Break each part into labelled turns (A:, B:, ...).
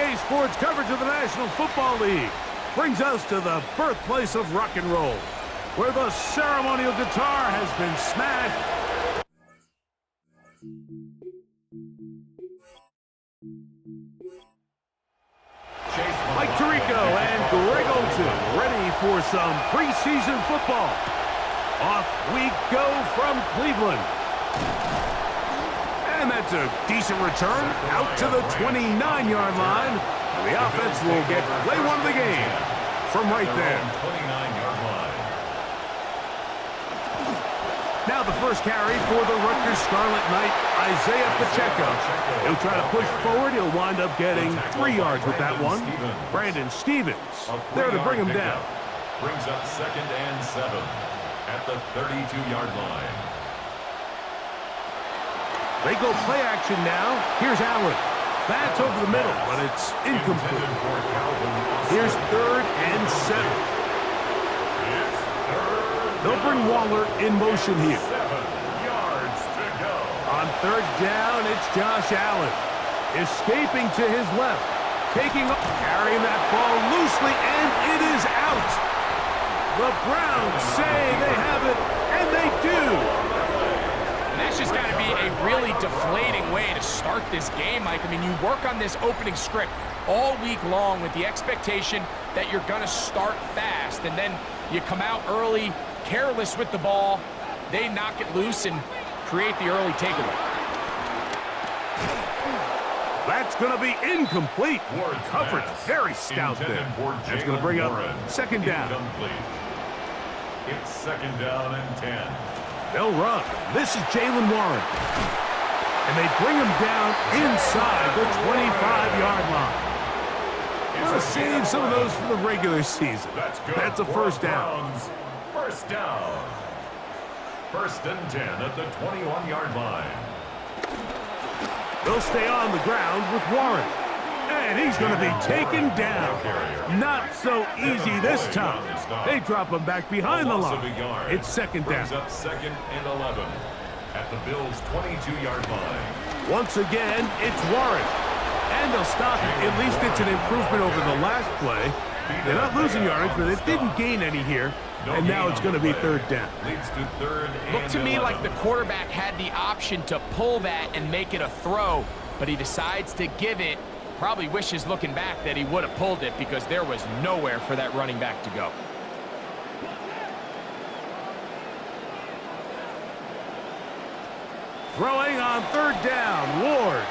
A: Today's sports coverage of the National Football League brings us to the birthplace of rock and roll, where the ceremonial guitar has been smashed. Mike Tirico and Greg Olson ready for some preseason football. Off we go from Cleveland. And that's a decent return out to the 29-yard line. And the offense will get play one of the game from right there.
B: 29-yard line.
A: Now the first carry for the Rutgers Scarlet Knight, Isaiah Pacheco. He'll try to push forward. He'll wind up getting 3 yards with that one. Brandon Stevens there to bring him down.
B: Brings up 2nd and 7 at the 32-yard line.
A: They go play action now. Here's Allen. That's over the middle, but it's incomplete. Here's 3rd and 7. They'll bring Waller in motion here.
B: 7 yards to go.
A: On 3rd down, it's Josh Allen. Escaping to his left. Carrying that ball loosely, and it is out. The Browns say they have it, and they do.
C: That's just got to be a really deflating way to start this game, Mike. I mean, you work on this opening script all week long with the expectation that you're going to start fast, and then you come out early, careless with the ball. They knock it loose and create the early takeaway.
A: That's going to be incomplete. Coverage very stout there. That's going to bring up 2nd down.
B: It's 2nd down and 10.
A: They'll run. This is Jaylen Warren. And they bring him down inside the 25-yard line. Want to save some of those for the regular season. That's a 1st down.
B: 1st down. 1st and 10 at the 21-yard line.
A: They'll stay on the ground with Warren. And he's going to be taken down. Not so easy this time. They drop him back behind the line. It's 2nd down.
B: Brings up 2nd and 11 at the Bills' 22-yard line.
A: Once again, it's Warren. And they'll stop it. At least it's an improvement over the last play. They're not losing yardage, but it didn't gain any here. And now it's going to be 3rd down.
B: Leads to 3rd and
C: Looked to me
B: 11.
C: like the quarterback had the option to pull that and make it a throw, but he decides to give it. Probably wishes looking back that he would have pulled it because there was nowhere for that running back to go.
A: Throwing on 3rd down, Ward.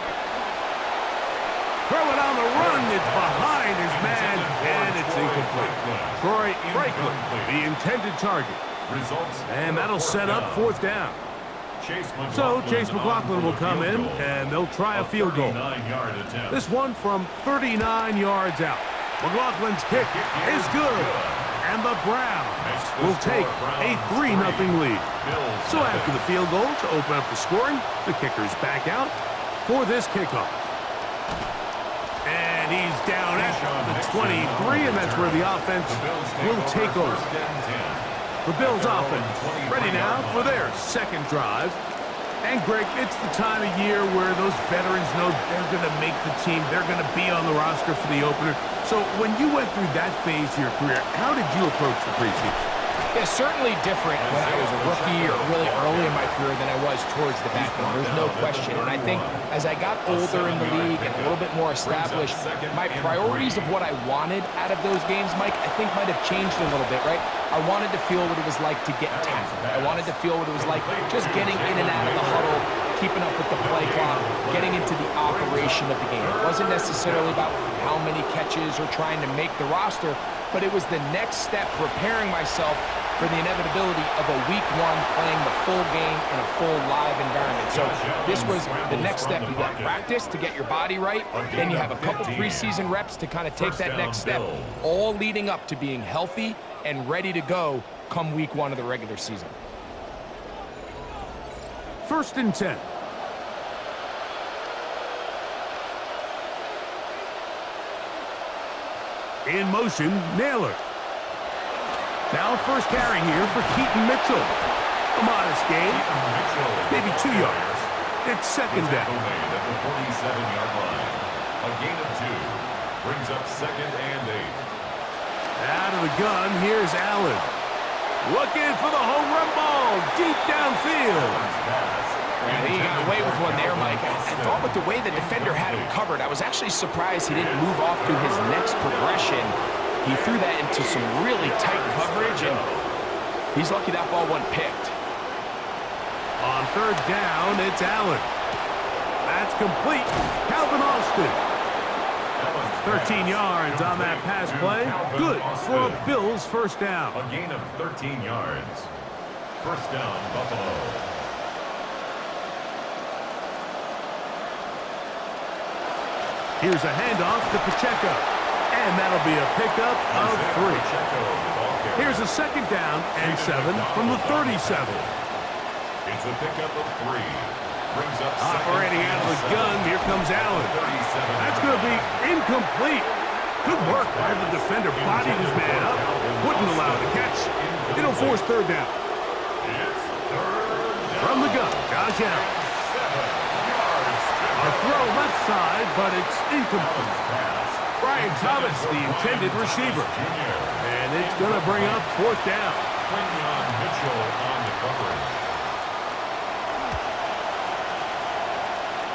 A: Throw it on the run, it's behind his man, and it's incomplete. Troy Franklin, the intended target. And that'll set up 4th down. So Chase McLaughlin will come in, and they'll try a field goal. This one from 39 yards out. McLaughlin's kick is good, and the Browns will take a 3-0 lead. So after the field goal to open up the scoring, the kicker's back out for this kickoff. And he's down at the 23, and that's where the offense will take over. The Bills offense ready now for their 2nd drive. And Greg, it's the time of year where those veterans know they're going to make the team. They're going to be on the roster for the opener. So when you went through that phase of your career, how did you approach the preseason?
C: Yeah, certainly different when I was a rookie or really early in my career than I was towards the back end. There's no question. And I think as I got older in the league and a little bit more established, my priorities of what I wanted out of those games, Mike, I think might have changed a little bit, right? I wanted to feel what it was like to get tackled. I wanted to feel what it was like just getting in and out of the huddle, keeping up with the play clock, getting into the operation of the game. It wasn't necessarily about how many catches or trying to make the roster, but it was the next step, preparing myself for the inevitability of a week 1 playing the full game in a full live environment. So this was the next step. You got practice to get your body right. Then you have a couple preseason reps to kind of take that next step, all leading up to being healthy and ready to go come week 1 of the regular season.
A: 1st and 10. In motion, Naylor. Now 1st carry here for Keaton Mitchell. A modest gain, maybe 2 yards. It's 2nd down.
B: At the 47-yard line. A gain of 2. Brings up 2nd and 8.
A: Out of the gun, here's Allen. Looking for the home run ball deep downfield.
C: Yeah, he got away with one there, Mike. I thought with the way the defender had him covered, I was actually surprised he didn't move off to his next progression. He threw that into some really tight coverage, and he's lucky that ball wasn't picked.
A: On 3rd down, it's Allen. That's complete. Calvin Austin. 13 yards on that pass play. Good for a Bills first down.
B: A gain of 13 yards. First down, Buffalo.
A: Here's a handoff to Pacheco. And that'll be a pickup of 3. Here's a 2nd down and 7 from the 37.
B: It's a pickup of 3. Brings up
A: operating out of the gun. Here comes Allen. That's going to be incomplete. Good work by the defender. Bodied his man up. Wouldn't allow the catch. It'll force 3rd down. From the gun, Josh Allen. A throw left side, but it's incomplete. Brian Thomas, the intended receiver. And it's going to bring up 4th down.
B: Mitchell on the coverage.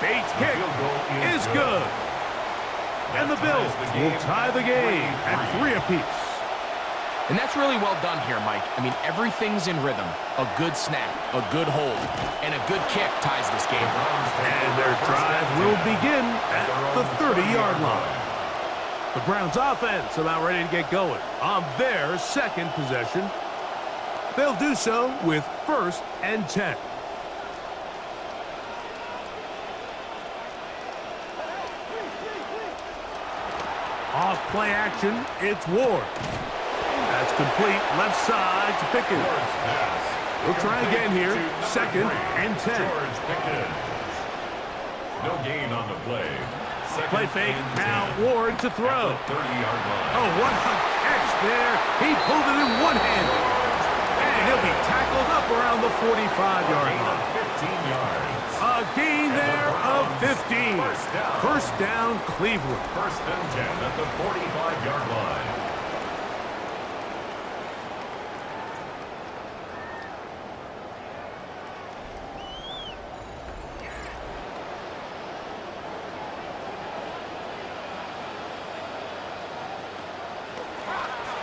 A: Bates' kick is good. And the Bills will tie the game at 3 apiece.
C: And that's really well done here, Mike. I mean, everything's in rhythm. A good snap, a good hold, and a good kick ties this game.
A: And their drive will begin at the 30-yard line. The Browns offense about ready to get going on their 2nd possession. They'll do so with 1st and 10. Off play action, it's Ward. That's complete, left side to Pickens. We'll try again here, 2nd and 10.
B: No gain on the play.
A: Play fake, now Ward to throw.
B: 30-yard line.
A: Oh, what a catch there. He pulled it in one-handed. And he'll be tackled up around the 45-yard line.
B: 15 yards.
A: A gain there of 15. First down, Cleveland.
B: 1st and 10 at the 45-yard line.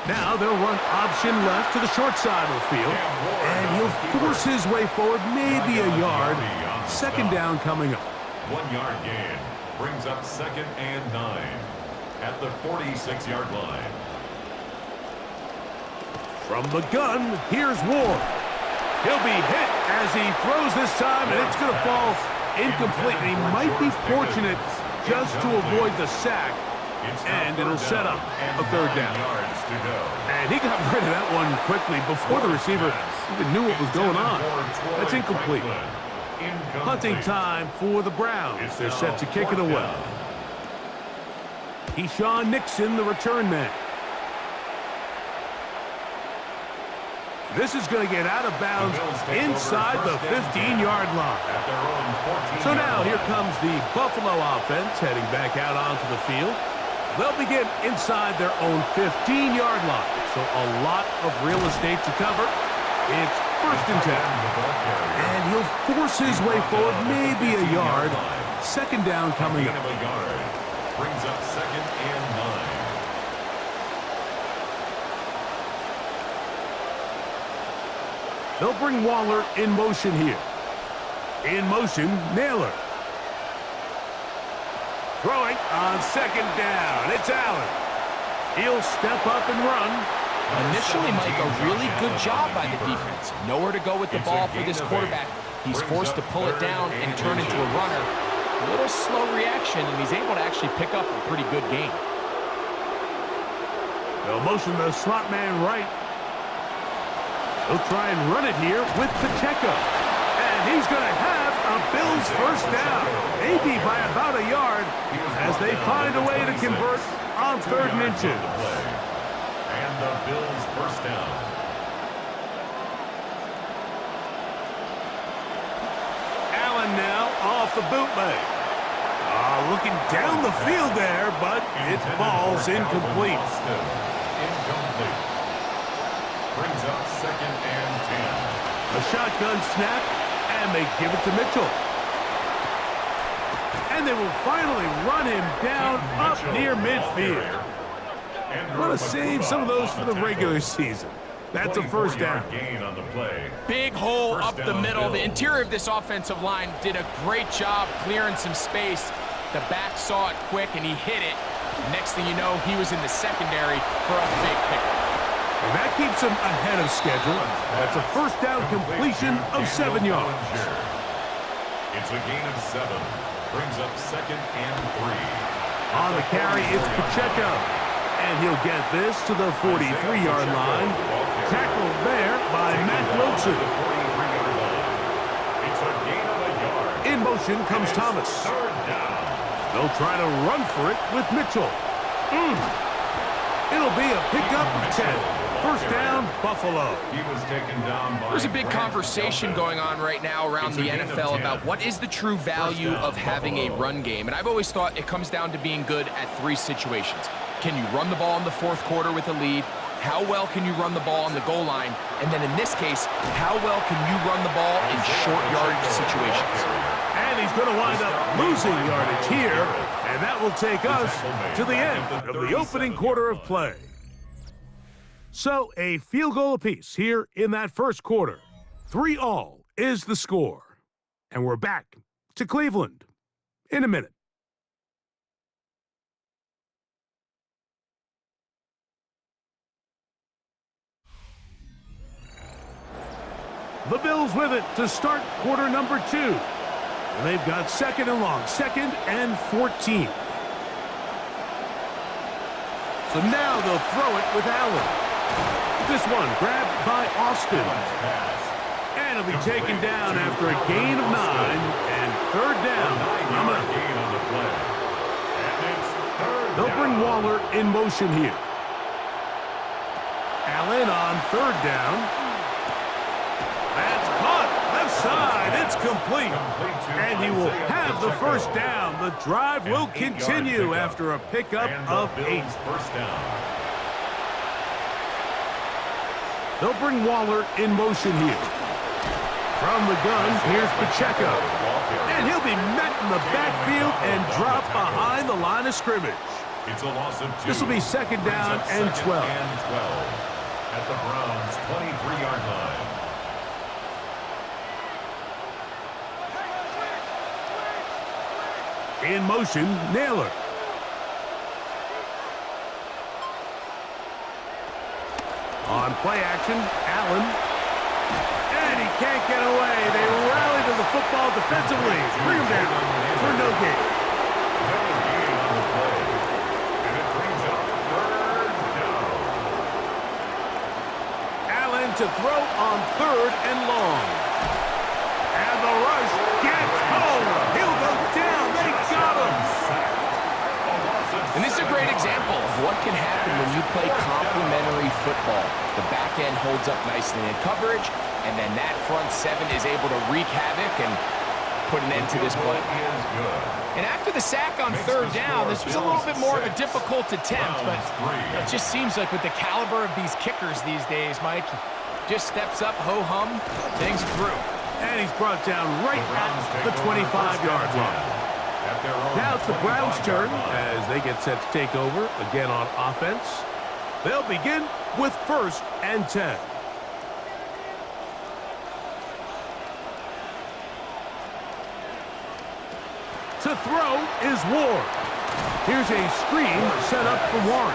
A: Now they'll run option left to the short side of the field. And he'll force his way forward, maybe a yard. 2nd down coming up.
B: 1-yard gain. Brings up 2nd and 9 at the 46-yard line.
A: From the gun, here's Ward. He'll be hit as he throws this time, and it's going to fall incomplete. And he might be fortunate just to avoid the sack. And it'll set up a 3rd down. And he got rid of that one quickly before the receiver even knew what was going on. That's incomplete. Hunting time for the Browns. They're set to kick it away. Keyshawn Nixon, the return man. This is going to get out of bounds inside the 15-yard line. So now here comes the Buffalo offense heading back out onto the field. They'll begin inside their own 15-yard line. So a lot of real estate to cover. It's 1st and 10. And he'll force his way forward, maybe a yard. 2nd down coming up.
B: Brings up 2nd and 9.
A: They'll bring Waller in motion here. In motion, Naylor. Throwing on 2nd down. It's Allen. He'll step up and run.
C: Initially, Mike, a really good job by the defense. Nowhere to go with the ball for this quarterback. He's forced to pull it down and turn into a runner. A little slow reaction, and he's able to actually pick up a pretty good gain.
A: They'll motion the slot man right. He'll try and run it here with Pacheco. And he's going to have a Bills first down, maybe by about a yard, as they find a way to convert on 3rd and inches.
B: And the Bills first down. Allen
A: now off the bootleg. Looking down the field there, but it falls incomplete.
B: Incomplete. Brings up 2nd and 10.
A: A shotgun snap, and they give it to Mitchell. And they will finally run him down up near midfield. Want to save some of those for the regular season. That's a first down.
B: Gain on the play.
C: Big hole up the middle. The interior of this offensive line did a great job clearing some space. The back saw it quick, and he hit it. Next thing you know, he was in the secondary for a big pickup.
A: And that keeps him ahead of schedule. That's a first down completion of 7 yards.
B: It's a gain of 7. Brings up 2nd and 3.
A: On the carry, it's Pacheco. And he'll get this to the 43-yard line. Tackled there by Matt Wilson.
B: It's a gain of a yard.
A: In motion comes Thomas.
B: Third down.
A: They'll try to run for it with Mitchell. It'll be a pickup of 10. First down, Buffalo.
B: He was taken down by
C: There's a big conversation going on right now around the NFL about what is the true value of having a run game. And I've always thought it comes down to being good at 3 situations. Can you run the ball in the 4th quarter with a lead? How well can you run the ball on the goal line? And then in this case, how well can you run the ball in short yardage situations?
A: And he's going to wind up losing yardage here. And that will take us to the end of the opening quarter of play. So a field goal apiece here in that first quarter. 3-all is the score. And we're back to Cleveland in a minute. The Bills with it to start quarter number 2. And they've got 2nd and long, 2nd and 14. So now they'll throw it with Allen. This one grabbed by Austin. And it'll be taken down after a gain of 9 and 3rd down. They'll bring Waller in motion here. Allen on 3rd down. That's caught. Left side. It's complete. And he will have the first down. The drive will continue after a pickup of 8.
B: First down.
A: They'll bring Waller in motion here. From the gun, here's Pacheco. And he'll be met in the backfield and dropped behind the line of scrimmage.
B: It's a loss of 2.
A: This will be 2nd down and 12.
B: At the Browns' 23-yard line.
A: In motion, Naylor. On play action, Allen. And he can't get away. They rally to the football defensively. Bring him down for no gain.
B: No gain on the play. And it brings up 3rd down.
A: Allen to throw on 3rd and long. And the rush gets home. He'll go down. They got him.
C: And this is a great example of what can happen when you play complementary football. The back end holds up nicely in coverage, and then that front 7 is able to wreak havoc and put an end to this play. And after the sack on 3rd down, this was a little bit more of a difficult attempt, but it just seems like with the caliber of these kickers these days, Mike, just steps up, ho-hum, things through.
A: And he's brought down right at the 25-yard line. Now it's the Browns' turn as they get set to take over again on offense. They'll begin with 1st and 10. To throw is Ward. Here's a screen set up for Warren.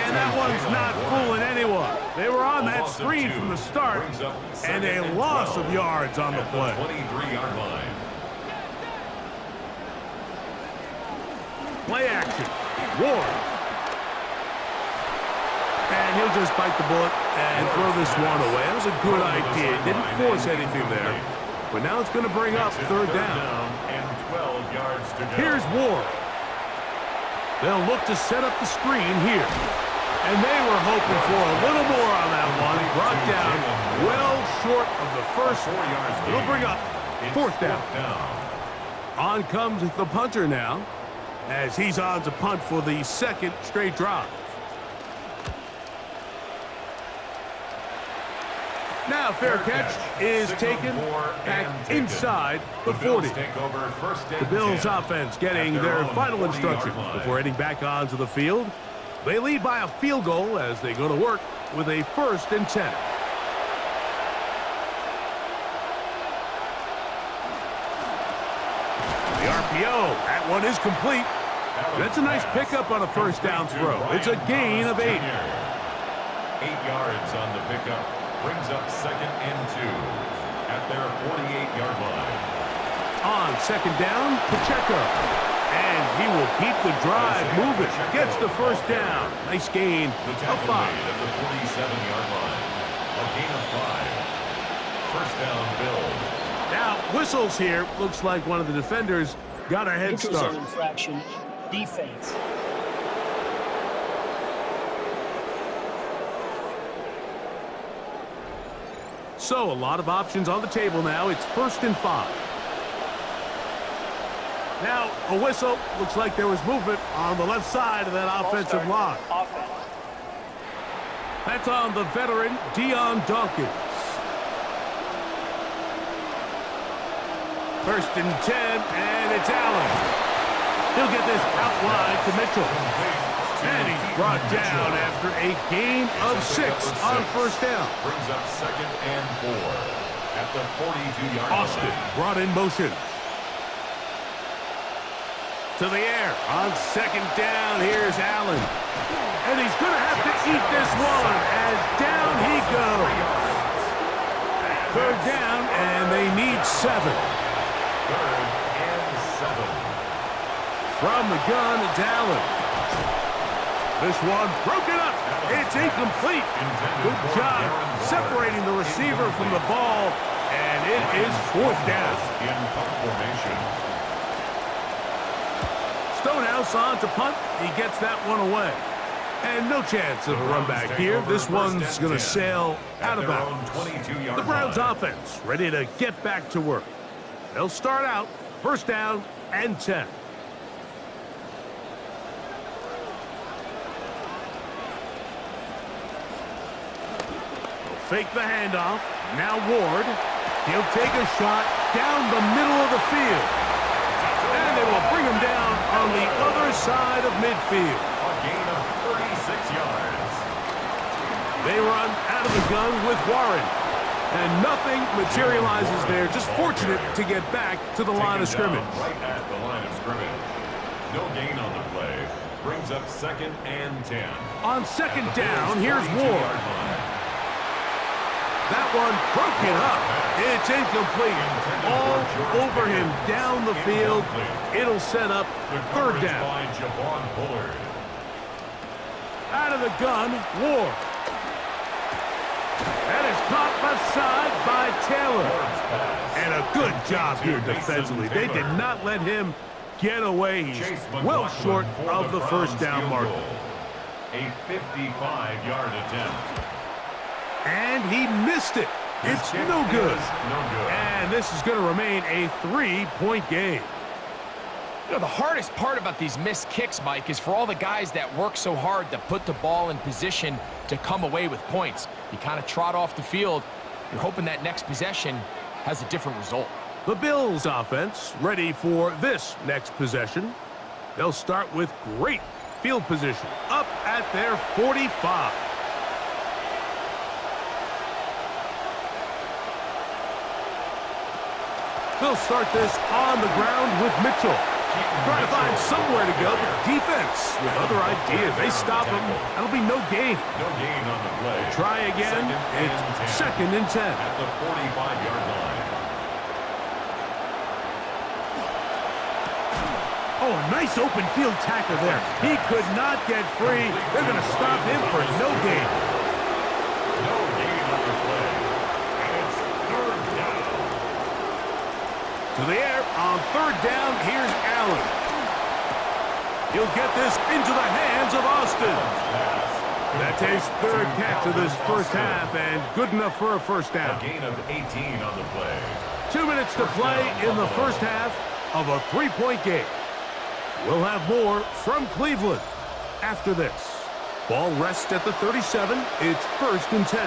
A: And that one's not fooling anyone. They were on that screen from the start, and a loss of yards on the play.
B: 23-yard line.
A: Play action. Ward. And he'll just bite the bullet and throw this one away. That was a good idea. Didn't force anything there. But now it's going to bring up 3rd down.
B: And 12 yards to go.
A: Here's Ward. They'll look to set up the screen here. And they were hoping for a little more on that one. Brought down well short of the first. It'll bring up 4th down. On comes the punter now, as he's on to punt for the second straight drive. Now fair catch is taken back inside the 40. The Bills offense getting their final instructions before heading back onto the field. They lead by a field goal as they go to work with a 1st and 10. The RPO, that one is complete. That's a nice pickup on a 1st down throw. It's a gain of 8.
B: 8 yards on the pickup. Brings up 2nd and 2 at their 48-yard line.
A: On 2nd down, Pacheco. And he will keep the drive moving. Gets the 1st down. Nice gain of 5.
B: At the 47-yard line. A gain of 5. 1st down, Bills.
A: Now, whistles here. Looks like one of the defenders got a head
D: Neutral
A: start.
D: zone infraction, defense.
A: So, a lot of options on the table now. It's 1st and 5. Now, a whistle. Looks like there was movement on the left side of that offensive line. That's on the veteran, Dion Dawkins. 1st and 10, and it's Allen. He'll get this out wide to Mitchell. And he's brought down after a gain of 6 on 1st down.
B: Brings up 2nd and 4 at the 42-yard line.
A: Austin brought in motion. To the air on 2nd down. Here's Allen. And he's going to have to eat this one as down he goes. 3rd down, and they need 7.
B: 3rd and 7.
A: From the gun, it's Allen. This one broken up. It's incomplete. Good job separating the receiver from the ball, and it is 4th down.
B: In punt formation.
A: Stonehouse on to punt. He gets that one away. And no chance of a run back here. This one's going to sail out of bounds. The Browns offense ready to get back to work. They'll start out 1st down and 10. Fake the handoff. Now Ward. He'll take a shot down the middle of the field. And they will bring him down on the other side of midfield.
B: A gain of 36 yards.
A: They run out of the gun with Warren. And nothing materializes there. Just fortunate to get back to the line of scrimmage.
B: Right at the line of scrimmage. No gain on the play. Brings up 2nd and 10.
A: On 2nd down, here's Ward. That one broken up. It's incomplete. All over him down the field. It'll set up 3rd down. Out of the gun, Ward. That is caught aside by Taylor. And a good job here defensively. They did not let him get away. He's well short of the 1st down marker.
B: A 55-yard attempt.
A: And he missed it. It's no good. And this is going to remain a 3-point game.
C: You know, the hardest part about these missed kicks, Mike, is for all the guys that work so hard to put the ball in position to come away with points. You kind of trot off the field. You're hoping that next possession has a different result.
A: The Bills offense ready for this next possession. They'll start with great field position up at their 45. They'll start this on the ground with Mitchell. Trying to find somewhere to go, but defense with other ideas. They stop him. That'll be no gain.
B: No gain on the play.
A: Try again. It's 2nd and 10.
B: At the 45-yard line.
A: Oh, a nice open field tackle there. He could not get free. They're going to stop him for no gain.
B: No gain on the play. And it's 3rd down.
A: To the air on 3rd down. Here's Allen. He'll get this into the hands of Austin. That's his 3rd catch of this 1st half, and good enough for a 1st down.
B: A gain of 18 on the play.
A: 2 minutes to play in the 1st half. of a three-point game. We'll have more from Cleveland after this. Ball rests at the 37. It's 1st and 10.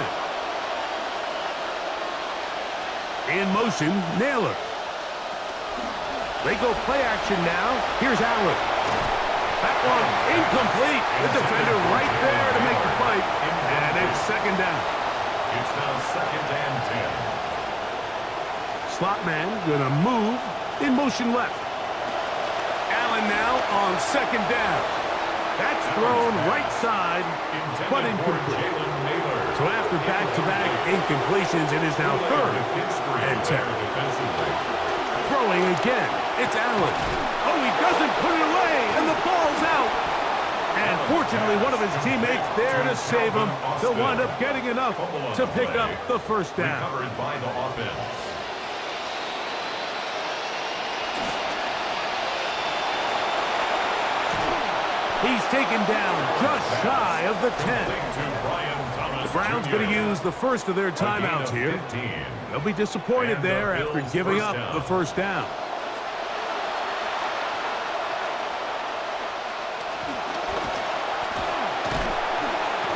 A: In motion, Naylor. They go play action now. Here's Allen. That one incomplete. The defender right there to make the play. And it's 2nd down.
B: It's now 2nd and 10.
A: Slot man gonna move. In motion left. Allen now on 2nd down. That's thrown right side, but incomplete. So after back-to-back incompletions, it is now 3rd and 10. Throwing again. It's Allen. Oh, he doesn't put it away, and the ball's out. And fortunately, one of his teammates there to save him. They'll wind up getting enough to pick up the 1st down.
B: Recovered by the offense.
A: He's taken down just shy of the 10. The Browns going to use the first of their timeouts here. They'll be disappointed there after giving up the 1st down.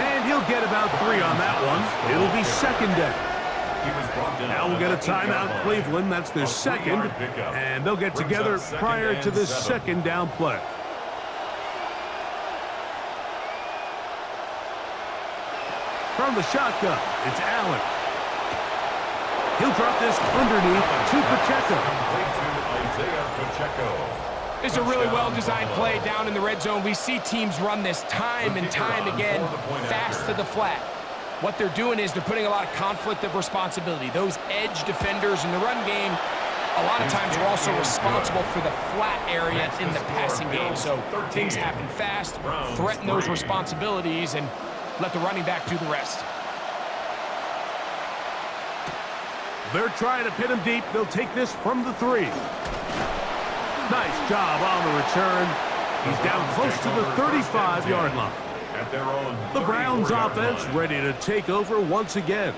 A: And he'll get about 3 on that one. It'll be 2nd down. Now we'll get a timeout, Cleveland. That's their 2nd. And they'll get together prior to this 2nd down play. From the shotgun, it's Allen. He'll drop this underneath to Pacheco.
C: It's a really well-designed play down in the red zone. We see teams run this time and time again, fast to the flat. What they're doing is they're putting a lot of conflict of responsibility. Those edge defenders in the run game, a lot of times are also responsible for the flat area in the passing game. So things happen fast, threaten those responsibilities, and let the running back do the rest.
A: They're trying to pin him deep. They'll take this from the 3. Nice job on the return. He's down close to the 35-yard line. The Browns offense ready to take over once again.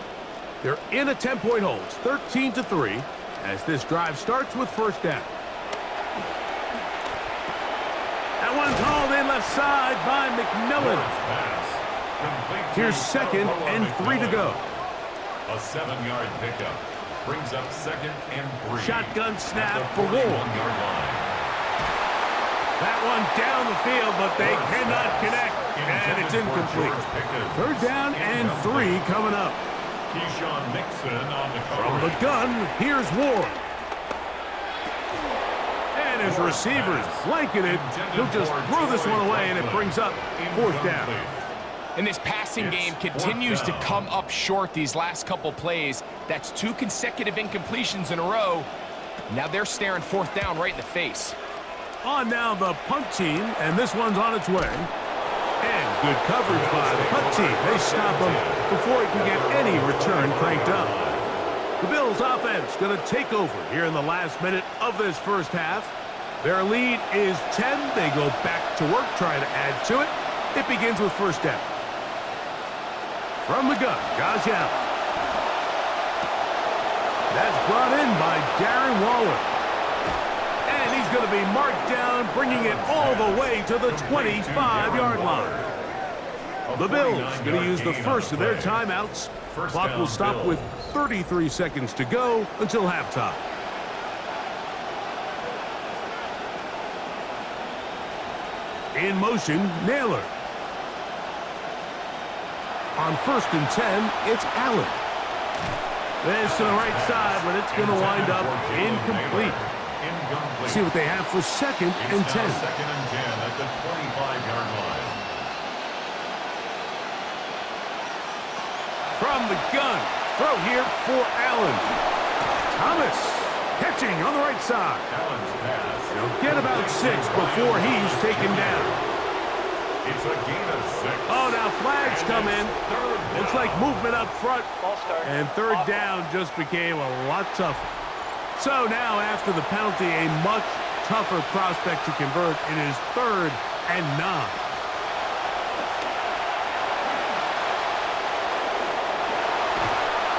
A: They're in a 10-point hold, 13-3, as this drive starts with 1st down. That one's hauled in left side by McMillan. Here's 2nd and 3 to go.
B: A 7-yard pickup brings up 2nd and 3.
A: Shotgun snap for Ward. That one down the field, but they cannot connect, and it's incomplete. 3rd down and 3 coming up.
B: Keyshawn Nixon on the cover.
A: From the gun, here's Ward. And his receivers blanketed. He'll just throw this one away, and it brings up 4th down.
C: And this passing game continues to come up short these last couple plays. That's 2 consecutive incompletions in a row. Now they're staring 4th down right in the face.
A: On now the punt team, and this one's on its way. And good coverage by the punt team. They stop him before he can get any return cranked up. The Bills offense going to take over here in the last minute of this 1st half. Their lead is 10. They go back to work trying to add to it. It begins with 1st down. From the gun, Josh Allen. That's brought in by Darren Waller. And he's going to be marked down, bringing it all the way to the 25-yard line. The Bills going to use the first of their timeouts. Clock will stop with 33 seconds to go until halftime. In motion, Naylor. On 1st and 10, it's Allen. This to the right side, but it's going to wind up incomplete. See what they have for 2nd and 10.
B: 2nd and 10 at the 25-yard line.
A: From the gun, throw here for Allen. Thomas catching on the right side.
B: Allen's pass.
A: He'll get about 6 before he's taken down.
B: It's a gain of 6.
A: Oh, now flags come in. Looks like movement up front. And 3rd down just became a lot tougher. So now after the penalty, a much tougher prospect to convert. It is 3rd and 9.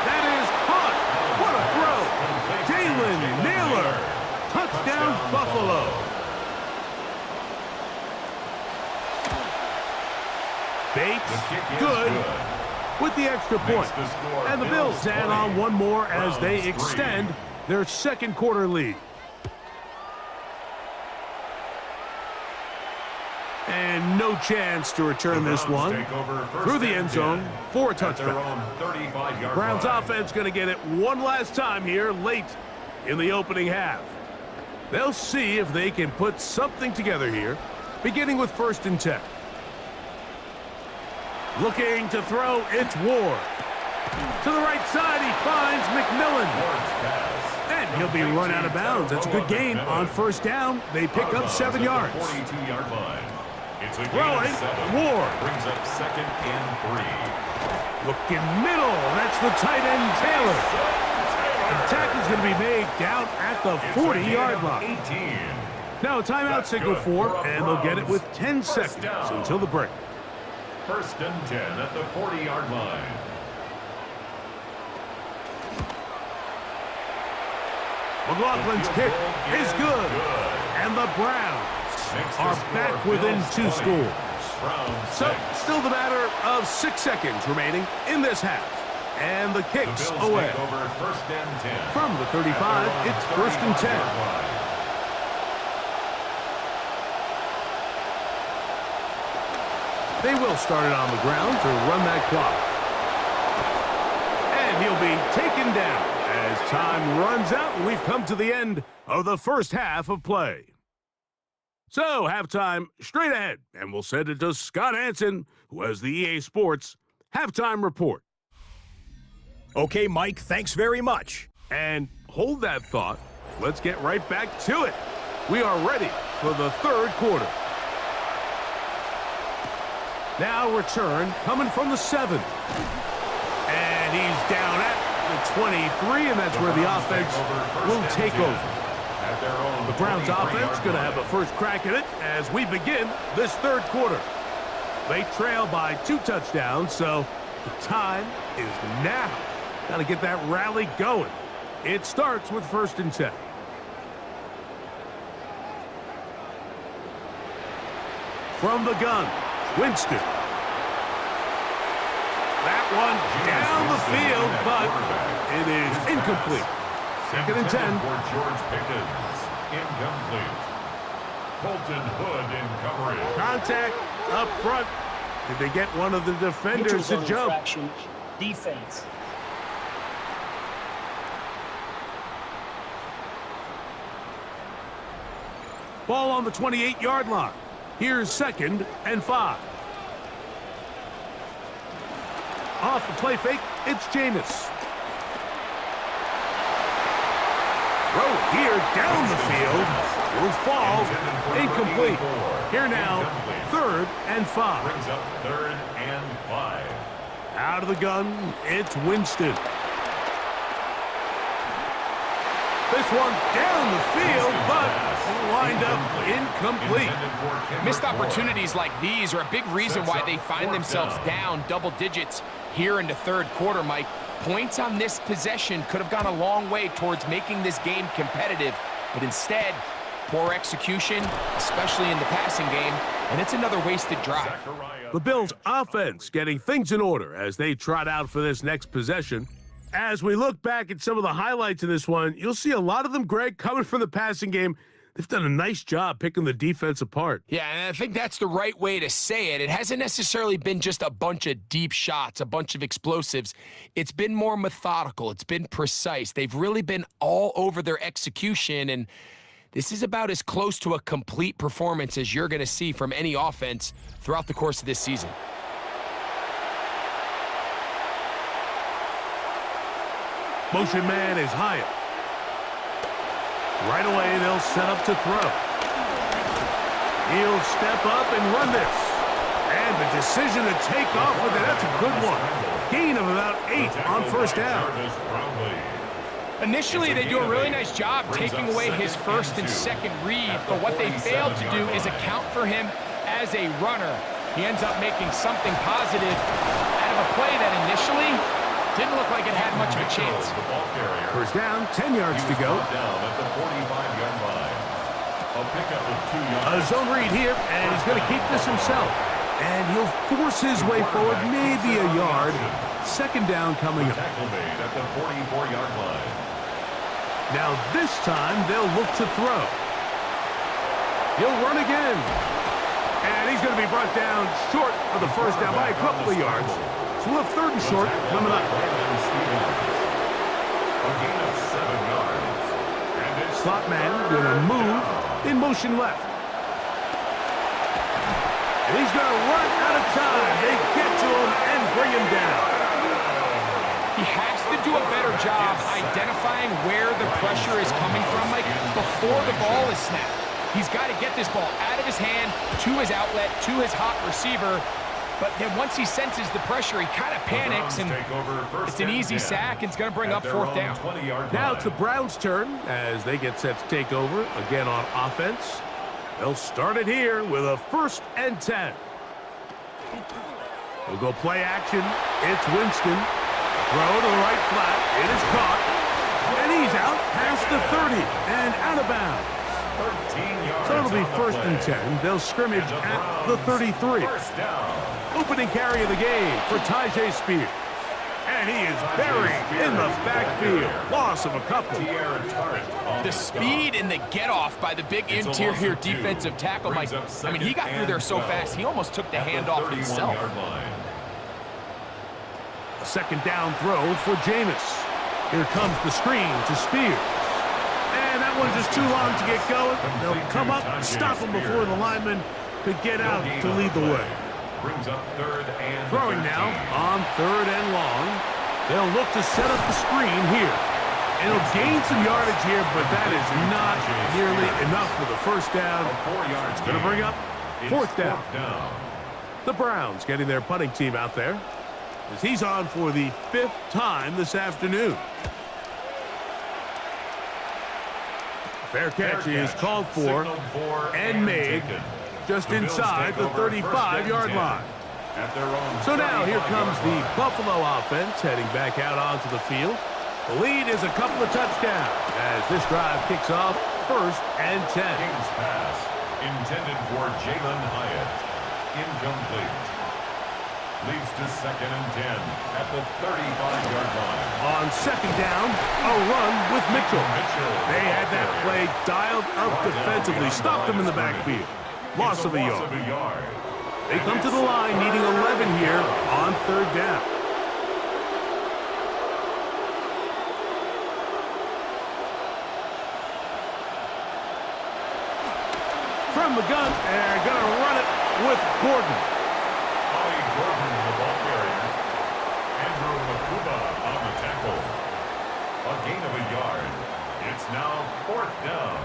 A: That is caught. What a throw. Jalen Naylor. Touchdown, Buffalo. good with the extra point. And the Bills add on one more as they extend their second quarter lead. And no chance to return this one through the end zone for a touchdown. Browns offense going to get it one last time here late in the opening half. They'll see if they can put something together here, beginning with 1st and 10. Looking to throw, it's Ward. To the right side, he finds McMillan. And he'll be run out of bounds. That's a good gain on 1st down. They pick up 7 yards. Throwing, Ward.
B: Brings up 2nd and 3.
A: Looking middle, that's the tight end, Taylor. The tackle is going to be made down at the 40-yard line. Now a timeout signal for, and they'll get it with 10 seconds until the break.
B: 1st and 10 at the 40-yard line.
A: McLaughlin's kick is good, and the Browns are back within 2 scores. So, still the matter of 6 seconds remaining in this half. And the kick's away. From the 35, it's 1st and 10. They will start it on the ground to run that clock. And he'll be taken down as time runs out, and we've come to the end of the first half of play. So, halftime straight ahead, and we'll send it to Scott Hansen, who has the EA Sports Halftime Report.
E: Okay, Mike, thanks very much.
A: And hold that thought. Let's get right back to it. We are ready for the 3rd quarter. Now return coming from the 7. And he's down at the 23, and that's where the offense will take over. The Browns offense going to have a first crack at it as we begin this 3rd quarter. They trail by 2 touchdowns, so the time is now. Got to get that rally going. It starts with 1st and 10. From the gun, Winston. That one down the field, but it is incomplete. 2nd and 10.
B: For George Pickens. Incomplete. Colton Hood in coverage.
A: Contact up front. Did they get one of the defenders to jump?
D: Infraction, defense.
A: Ball on the 28-yard line. Here's 2nd and 5. Off the play fake, it's Jameis. Throw here down the field. Will fall. Incomplete. Here now, 3rd and 5.
B: Brings up 3rd and 5.
A: Out of the gun, it's Winston. This one down the field, but lined up incomplete.
C: Missed opportunities like these are a big reason why they find themselves down double digits here in the 3rd quarter, Mike. Points on this possession could have gone a long way towards making this game competitive, but instead, poor execution, especially in the passing game, and it's another wasted drive.
A: The Bills' offense getting things in order as they trot out for this next possession. As we look back at some of the highlights of this one, you'll see a lot of them, Greg, coming from the passing game. They've done a nice job picking the defense apart.
C: Yeah, and I think that's the right way to say it. It hasn't necessarily been just a bunch of deep shots, a bunch of explosives. It's been more methodical. It's been precise. They've really been all over their execution, and this is about as close to a complete performance as you're going to see from any offense throughout the course of this season.
A: Motion man is Hyatt. Right away, they'll set up to throw. He'll step up and run this. And the decision to take off with it, that's a good one. Gain of about 8 on 1st down.
C: Initially, they do a really nice job taking away his 1st and 2nd read, but what they failed to do is account for him as a runner. He ends up making something positive out of a play that initially didn't look like it had much of a chance.
A: 1st down, 10 yards to go. A zone read here, and he's going to keep this himself. And he'll force his way forward, maybe a yard. Second down coming up.
B: Tackle made at the 44-yard line.
A: Now this time they'll look to throw. He'll run again. And he's going to be brought down short of the first down by a couple of yards. So we'll have third and short coming up.
B: A gain of 7 yards. And it's
A: Slot man going to move in motion left. And he's going to run out of time. They get to him and bring him down.
C: He has to do a better job identifying where the pressure is coming from, Mike, before the ball is snapped. He's got to get this ball out of his hand, to his outlet, to his hot receiver. But then once he senses the pressure, he kind of panics, and it's an easy sack, and it's going to bring up fourth down.
A: Now it's the Browns' turn as they get set to take over again on offense. They'll start it here with a 1st and 10. They'll go play action. It's Winston. Throw to the right flat. It is caught. And he's out past the 30 and out of bounds.
B: 13 yards.
A: So it'll be
B: on the
A: 1st and
B: play.
A: 10. They'll scrimmage at the 33.
B: First down.
A: Opening carry of the game for Tyjae Spears. And he is buried in the backfield. Loss of a couple.
C: The speed and the get-off by the big interior defensive tackle, Mike. I mean, he got through there so fast, he almost took the handoff himself.
A: A second down throw for Jameis. Here comes the screen to Spears. And that one's just too long to get going. They'll come up and stop him before the lineman could get out to lead the way.
B: Brings up 3rd and
A: Throwing now on 3rd and long. They'll look to set up the screen here. And he'll gain some yardage here, but that is not nearly enough for the first down.
B: 4 yards.
A: It's going to bring up 4th down. The Browns getting their punting team out there as he's on for the 5th time this afternoon. Fair catch is called for and made just inside the 35-yard line. So now here comes the Buffalo offense heading back out onto the field. The lead is a couple of touchdowns as this drive kicks off 1st and 10.
B: King's pass intended for Jalen Hyatt. Incomplete. Leads to 2nd and 10 at the 35-yard line.
A: On 2nd down, a run with Mitchell. They had that play dialed up defensively, stopped them in the backfield. Loss of a yard. They come to the line needing 11 here on 3rd down. From the gun, they're going to run it with Gordon.
B: Ollie Gordon, the ball carrier. Andrew Makuba on the tackle. A gain of a yard. It's now 4th down.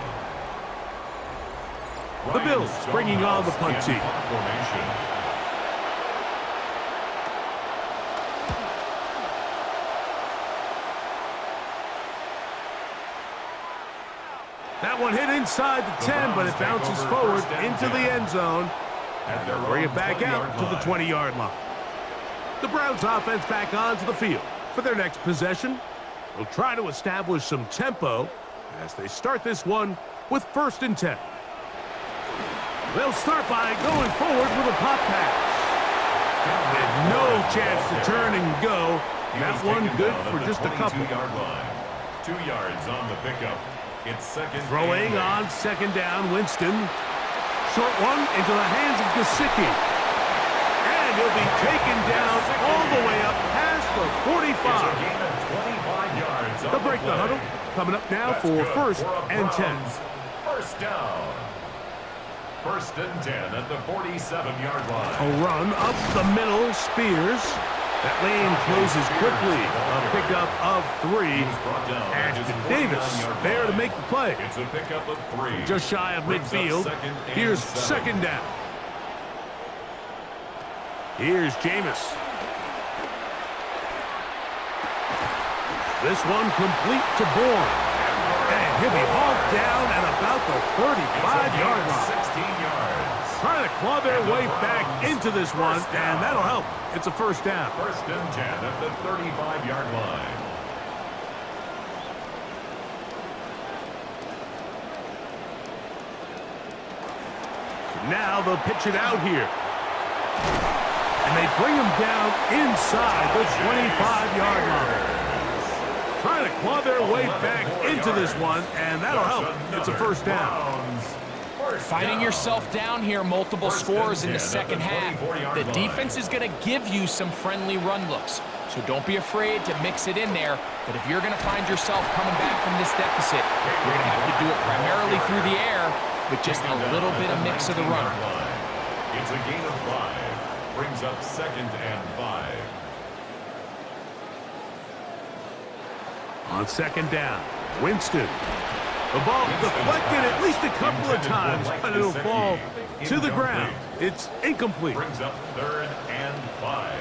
A: The Bills bringing on the punt team. That one hit inside the 10, but it bounces forward into the end zone. And they'll bring it back out to the 20-yard line. The Browns offense back onto the field for their next possession. They'll try to establish some tempo as they start this one with 1st and 10. They'll start by going forward with a pop pass. And no chance to turn and go. That one good for just a couple.
B: 2 yards on the pickup. It's 2nd.
A: Throwing on 2nd down, Winston. Short one into the hands of Gesicki. And he'll be taken down all the way up past the 45. They'll break the huddle. Coming up now for 1st and 10.
B: First down. 1st and 10 at the 47-yard line.
A: A run up the middle, Spears. That lane closes quickly. A pickup of 3. Ashton Davis there to make the play.
B: It's a pickup of 3.
A: Just shy of midfield. Here's 2nd down. Here's Jameis. This one complete to Bourne. And he'll be hauled down at about the 35-yard line.
B: 16 yards.
A: Trying to claw their way back into this one, and that'll help. It's a 1st down.
B: 1st and 10 at the 35-yard line.
A: So now they'll pitch it out here. they bring him down inside the 25-yard line. Trying to claw their way back into this one, and that'll help. It's a first down.
C: Finding yourself down here multiple scores in the second half, the defense is going to give you some friendly run looks. So don't be afraid to mix it in there. But if you're going to find yourself coming back from this deficit, you're going to have to do it primarily through the air with just a little bit of mix of the run.
B: It's a gain of 5. Brings up 2nd and 5.
A: On second down, Winston. The ball deflected at least a couple of times, but it'll fall to the ground. It's incomplete.
B: Brings up 3rd and 5.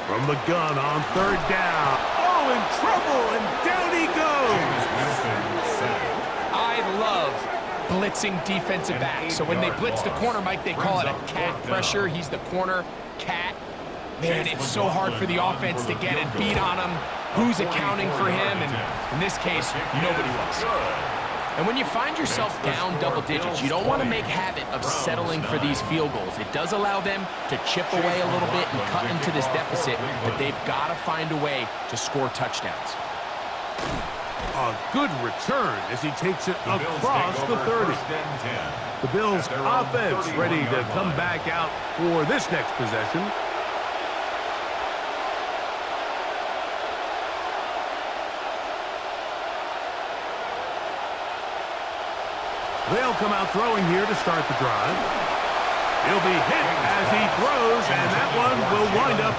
A: From the gun on third down. Oh, in trouble, and down he goes.
C: I love blitzing defensive backs. So when they blitz the corner, Mike, they call it a cat pressure. He's the corner cat. Man, it's so hard for the offense to get it, beat on him. Who's accounting for him? And in this case, nobody was. And when you find yourself down double digits, you don't want to make habit of settling for these field goals. It does allow them to chip away a little bit and cut into this deficit, but they've got to find a way to score touchdowns.
A: A good return as he takes it across the 30. The Bills' offense ready to come back out for this next possession. They'll come out throwing here to start the drive. He'll be hit as he throws, and that one will wind up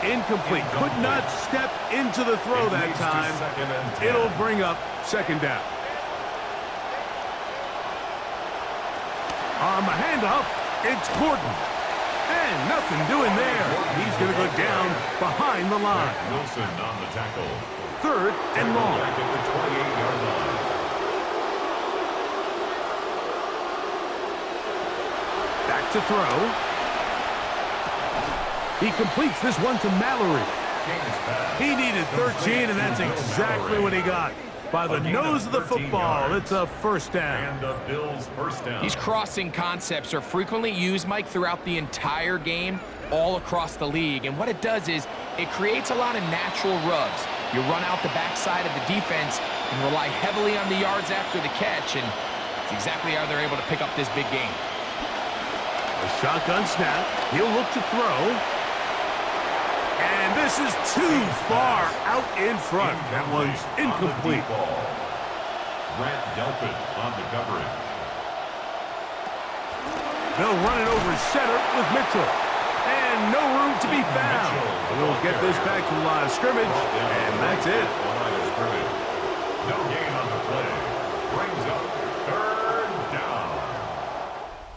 A: incomplete. Could not step into the throw that time. It'll bring up second down. On the handoff, it's Gordon. And nothing doing there. He's going to go down behind the line.
B: Wilson on the tackle.
A: 3rd and long.
B: Back at the 28-yard line.
A: Back to throw. He completes this one to Mallory. He needed 13, and that's exactly what he got. By the nose of the football, it's a first down.
B: And the Bills' first down.
C: These crossing concepts are frequently used, Mike, throughout the entire game, all across the league. And what it does is it creates a lot of natural rubs. You run out the backside of the defense and rely heavily on the yards after the catch, and it's exactly how they're able to pick up this big game.
A: A shotgun snap. He'll look to throw. And this is too far out in front. That one's incomplete.
B: Grant Delpit on the coverage.
A: They'll run it over center with Mitchell. And no room to be found. We'll get this back to the line of scrimmage, and that's it.
B: No gain on the play. Brings up 3rd down.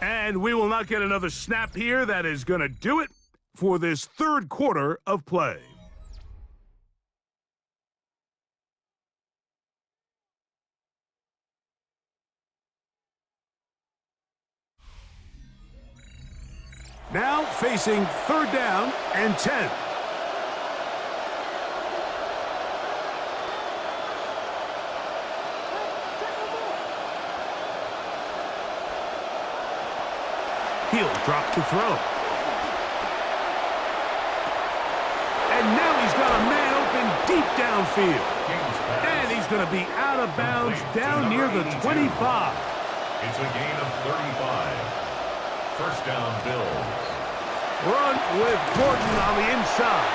A: And we will not get another snap here. That is going to do it for this third quarter of play. Now facing 3rd down and 10. He'll drop to throw. And now he's got a man open deep downfield. And he's going to be out of bounds down near the 25.
B: It's a gain of 35. First down, Bills.
A: Run with Gordon on the inside.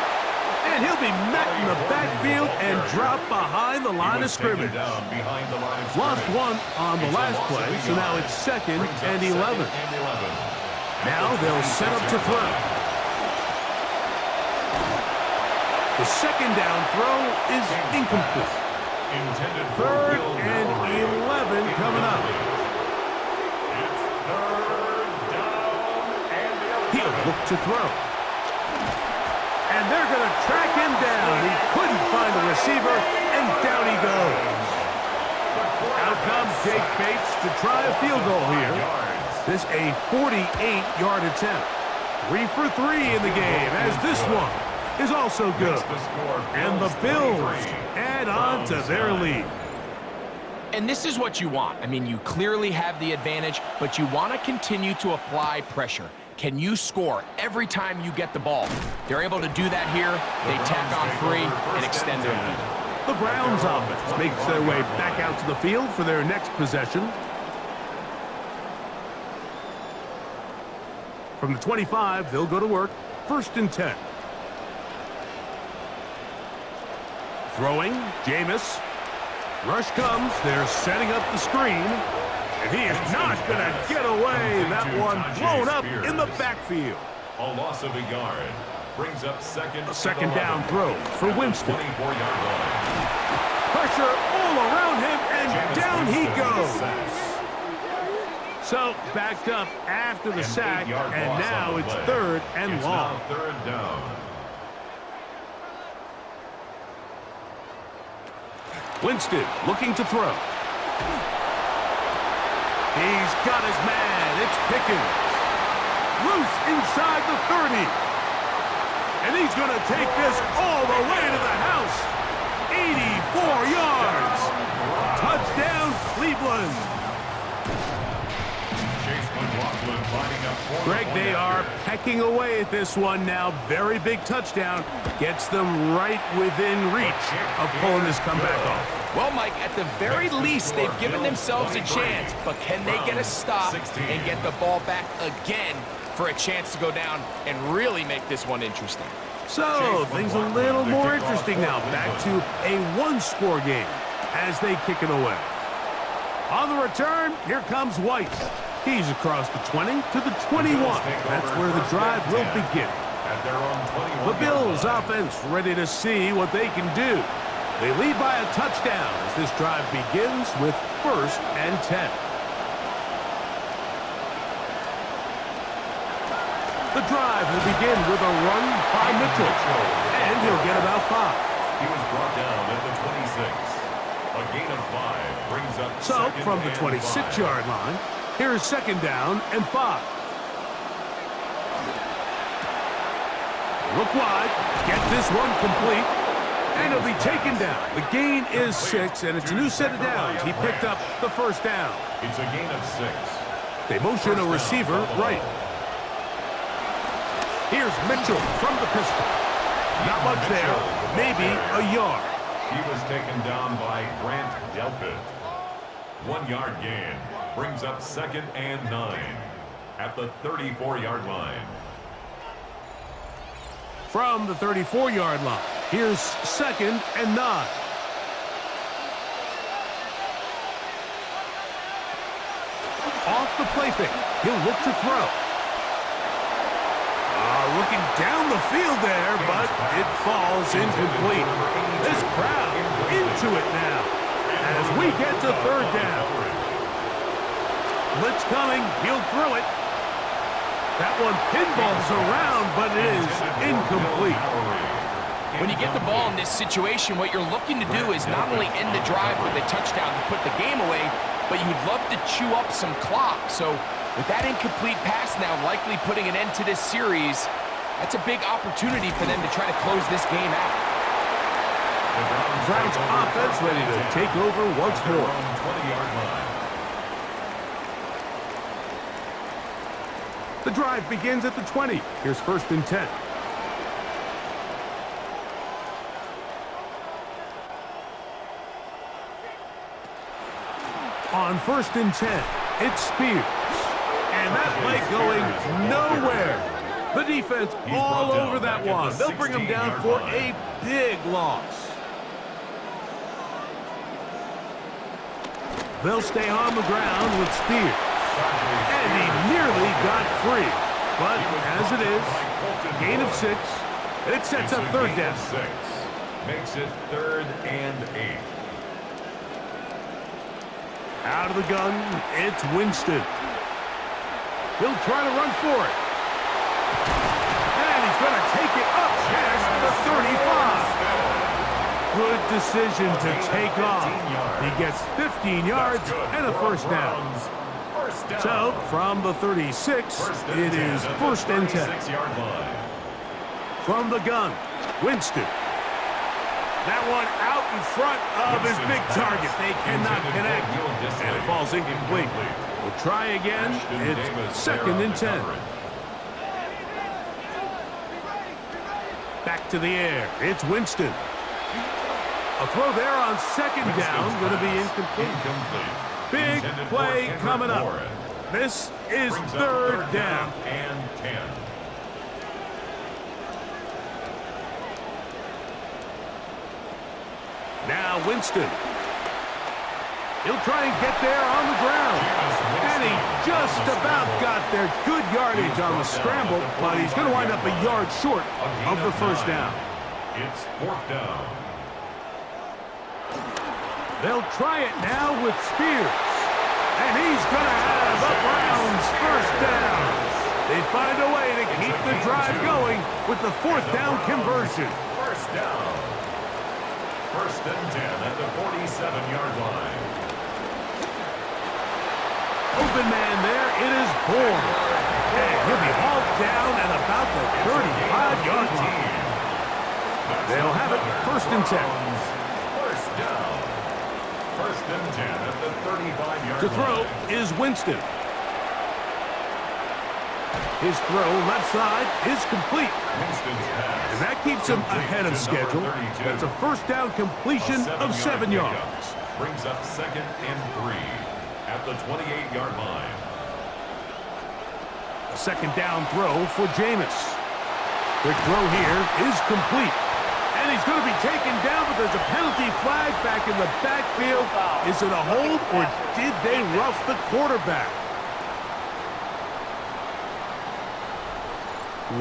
A: And he'll be met in the backfield and drop behind the line of scrimmage. Lost one on the last play, so now it's 2nd and 11. Now they'll set up to throw. The second down throw is incomplete. 3rd and 11 coming up. He'll look to throw. And they're going to track him down. He couldn't find the receiver, and down he goes. Out comes Jake Bates to try a field goal here. This a 48-yard attempt. 3 for 3 in the game, as this one is also good. And the Bills add on to their lead.
C: And this is what you want. I mean, you clearly have the advantage, but you want to continue to apply pressure. Can you score every time you get the ball? They're able to do that here. They tack on 3 and extend their lead.
A: The Browns offense makes their way back out to the field for their next possession. From the 25, they'll go to work. 1st and 10. Throwing, Jameis. Rush comes. They're setting up the screen. And he is not going to get away. That one blown up in the backfield.
B: A loss of a yard. Brings up second.
A: A second down throw for Winston.
B: 24-yard line.
A: Pressure all around him, and down he goes. So, backed up after the sack, and now it's 3rd and long.
B: Now 3rd down.
A: Winston looking to throw. He's got his man. It's Pickens. Loose inside the 30. And he's going to take this all the way to the house. 84 yards. Touchdown, Cleveland. Greg, they are pecking away at this one now. Very big touchdown. Gets them right within reach of pulling this comeback off.
C: Well, Mike, at the very least, they've given themselves a chance, but can they get a stop and get the ball back again for a chance to go down and really make this one interesting?
A: So, things a little more interesting now. Back to a 1-score game as they kick it away. On the return, here comes White. He's across the 20 to the 21. That's where the drive will begin. The Bills offense ready to see what they can do. They lead by a touchdown as this drive begins with 1st and 10. The drive will begin with a run by Mitchell, and he'll get about 5.
B: He was brought down at the 26. A gain of 5 brings up
A: So, from the 26-yard line, here's 2nd down and 5. Look wide, get this one complete, and he'll be taken down. The gain is 6, and it's a new set of downs. He picked up the 1st down.
B: It's a gain of 6.
A: They motion a receiver right. Here's Mitchell from the pistol. Not much there, maybe a yard.
B: He was taken down by Grant Delpit. 1-yard gain brings up 2nd and 9 at the 34-yard line.
A: From the 34-yard line, here's 2nd and 9. Off the play fake, he'll look to throw. Looking down the field there, but it falls incomplete. This crowd into it now as we get to 3rd down. Blitz coming, he'll throw it. That one pinballs around, but it is incomplete.
C: When you get the ball in this situation, what you're looking to do is not only end the drive with a touchdown to put the game away, but you'd love to chew up some clock. So with that incomplete pass now likely putting an end to this series, that's a big opportunity for them to try to close this game out.
A: Browns offense ready to take over once more.
B: 20-yard line.
A: The drive begins at the 20. Here's 1st and 10. On 1st and 10, it's Spears. And that play going nowhere. The defense all over that one. They'll bring him down for a big loss. They'll stay on the ground with Spears. And he nearly got free. But as it is, gain of 6. It sets up 3rd down.
B: 6 makes it 3rd and 8.
A: Out of the gun, it's Winston. He'll try to run for it. And he's going to take it up past the 35. Good decision to take off. He gets 15 yards and a 1st down. So, from the 36, it is 1st and 10. From the gun, Winston. That one out in front of his big target. They cannot connect, and it falls incomplete. We'll try again. It's 2nd and 10. Back to the air. It's Winston. A throw there on 2nd down. Going to be incomplete. Big play coming up. This is 3rd down.
B: And 10.
A: Now Winston. He'll try and get there on the ground. And he just about got there. Good yardage on the scramble, but he's going to wind up a yard short of the 1st down.
B: It's 4th down.
A: They'll try it now with Spears. And he's going to have a Browns 1st down. They find a way to keep the drive going with the 4th down conversion.
B: 1st down. 1st and 10 at the 47-yard line.
A: Open man there. It is Bourne. And he'll be hauled down at about the 35-yard line. They'll have it 1st and 10.
B: 1st down. 1st and 10 at the 35-yard line.
A: To throw is Winston. His throw left side is complete.
B: Winston's pass.
A: And that keeps him ahead of schedule. That's a 1st down completion of 7 yards.
B: Brings up 2nd and 3 at the 28-yard line.
A: A 2nd down throw for Jameis. Quick throw here is complete. And he's going to be taken down, but there's a penalty flag back in the backfield. Is it a hold, or did they rough the quarterback?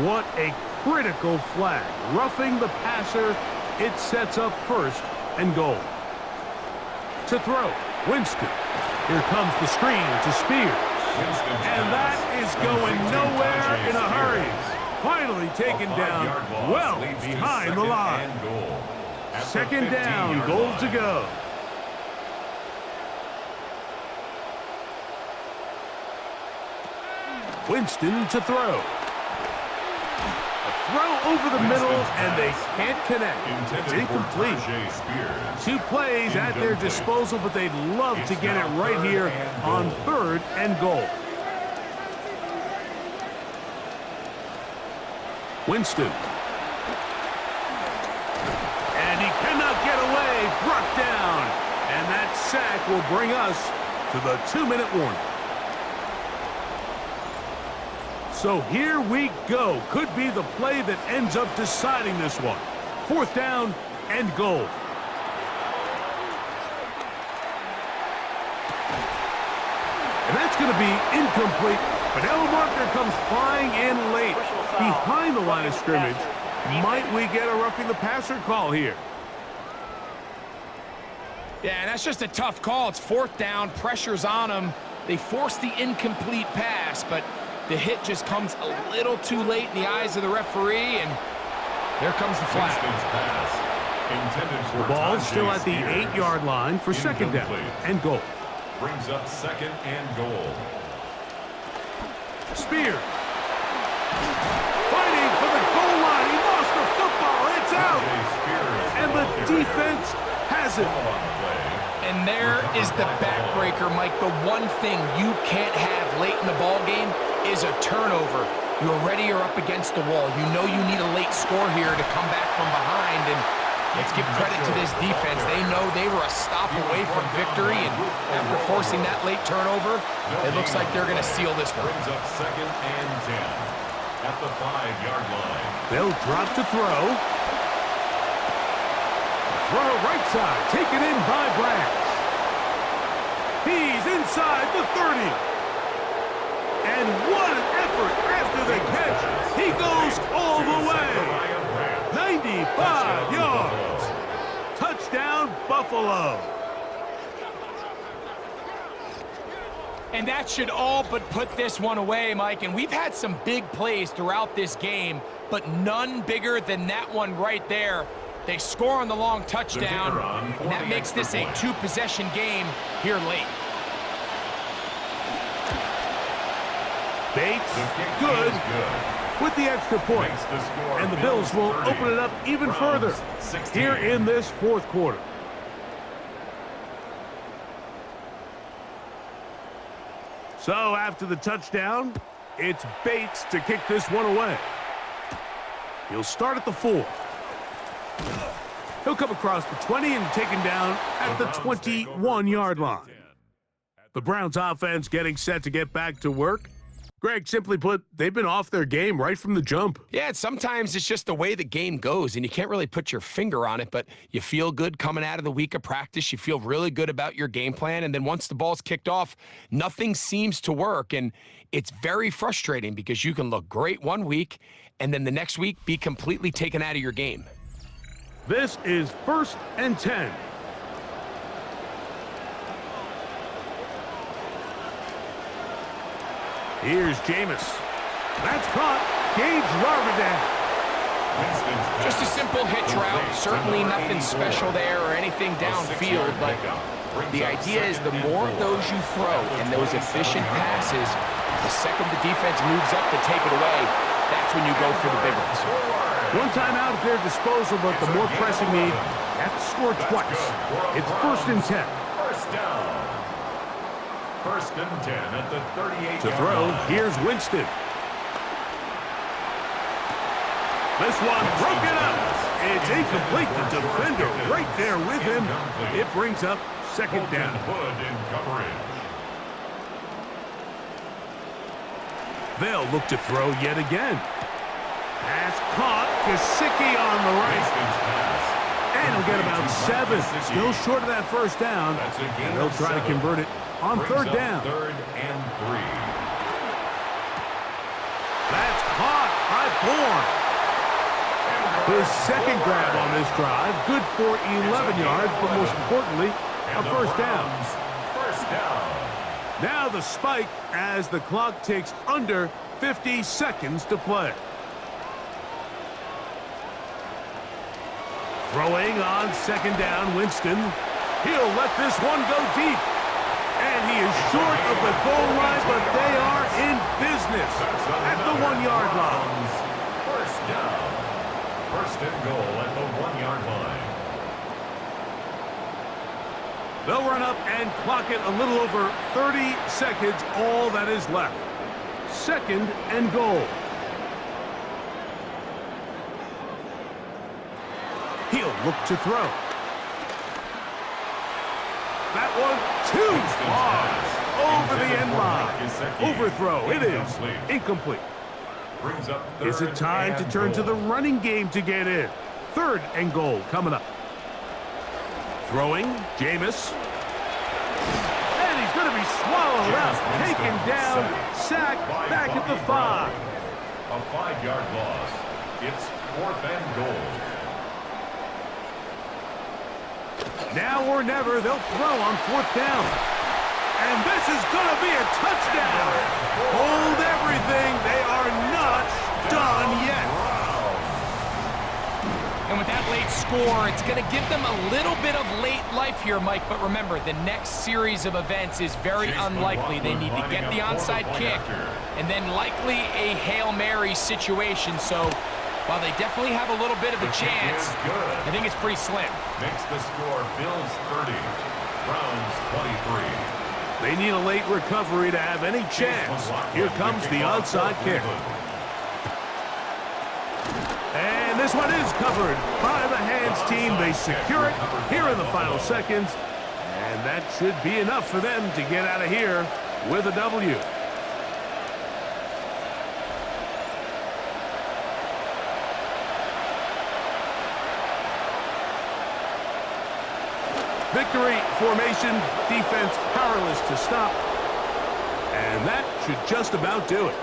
A: What a critical flag. Roughing the passer. It sets up 1st and goal. To throw, Winston. Here comes the screen to Spears. And that is going nowhere in a hurry. Finally taken down well behind the line. 2nd down, goal to go. Winston to throw. A throw over the middle, and they can't connect. It's incomplete. 2 plays at their disposal, but they'd love to get it right here on 3rd and goal. Winston. And he cannot get away. Brought down. And that sack will bring us to the 2-minute warning. So here we go. Could be the play that ends up deciding this one. 4th down and goal. And that's going to be incomplete. But L. Marker comes flying in late behind the line of scrimmage. Might we get a roughing the passer call here?
C: Yeah, and that's just a tough call. It's 4th down. Pressure's on them. They force the incomplete pass, but the hit just comes a little too late in the eyes of the referee, and there comes the flag.
A: The ball's still at the 8-yard line for 2nd down and goal.
B: Brings up 2nd and goal.
A: Spears. Fighting for the goal line. He lost the football. It's out. And the defense has it.
C: And there is the backbreaker, Mike. The one thing you can't have late in the ball game is a turnover. You already are up against the wall. You know you need a late score here to come back from behind. And let's give credit to this defense. They know they were a stop away from victory. And after forcing that late turnover, it looks like they're going to seal this one.
B: Brings up 2nd and 10 at the 5-yard line.
A: They'll drop to throw. Throw right side, taken in by Branch. He's inside the 30. And what an effort after the catch. He goes all the way. 95 yards. Touchdown, Buffalo.
C: And that should all but put this one away, Mike. And we've had some big plays throughout this game, but none bigger than that one right there. They score on the long touchdown, and that makes this a 2-possession game here late.
A: Bates, good. with the extra point. And the Bills will open it up even further here in this fourth quarter. So after the touchdown, it's Bates to kick this one away. He'll start at the 4. He'll come across the 20 and taken down at the 21-yard line. The Browns offense getting set to get back to work. Greg, simply put, they've been off their game right from the jump.
C: Yeah, sometimes it's just the way the game goes, and you can't really put your finger on it, but you feel good coming out of the week of practice. You feel really good about your game plan, and then once the ball's kicked off, nothing seems to work, and it's very frustrating because you can look great one week, and then the next week be completely taken out of your game.
A: This is 1st and 10. Here's Jameis. That's caught. Gage Larvidan.
C: Just a simple hitch route. Certainly nothing special there or anything downfield, but the idea is the more of those you throw and those efficient passes, the second the defense moves up to take it away, that's when you go for the big ones.
A: One time out at their disposal, but the more pressing need, have to score twice. It's 1st and 10.
B: First down. 1st and 10 at the 38.
A: To throw, here's Winston. This one broken up. It's incomplete. The defender right there with him. It brings up 2nd down.
B: Hood in coverage.
A: They'll look to throw yet again. Pass caught. Gesicki on the right. And he'll get about 7. Still short of that 1st down. And they'll try to convert it on 3rd down.
B: 3rd and 3.
A: That's caught by Bourne. His 2nd grab on this drive. Good for 11 yards, but most importantly, a 1st down.
B: First down.
A: Now the spike as the clock ticks under 50 seconds to play. Throwing on 2nd down, Winston. He'll let this one go deep. And he is short of the goal line, but they are in business at the 1-yard line.
B: First down. 1st and goal at the 1-yard line.
A: They'll run up and clock it a little over 30 seconds, all that is left. 2nd and goal. He'll look to throw. That one too far over the end line. Overthrow. It is incomplete.
B: Brings up
A: Is it time to turn to the running game to get in? 3rd and goal coming up. Throwing, Jameis. And he's going to be swallowed up, taken down, sacked, back at the 5.
B: A 5-yard loss. It's 4th and goal.
A: Now or never, they'll throw on 4th down. And this is going to be a touchdown. Hold everything. They are not done yet.
C: And with that late score, it's going to give them a little bit of late life here, Mike. But remember, the next series of events is very unlikely. They need to get the onside kick and then likely a Hail Mary situation. So while they definitely have a little bit of a chance, I think it's pretty slim.
B: Makes the score Bills 30, Browns 23.
A: They need a late recovery to have any chance. Here comes the onside kick. And this one is covered by the hands team. They secure it here in the final seconds. And that should be enough for them to get out of here with a W. Victory formation, defense powerless to stop. And that should just about do it.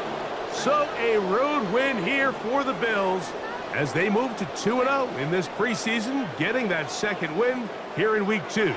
A: So a road win here for the Bills as they move to 2-0 in this preseason, getting that 2nd win here in Week 2.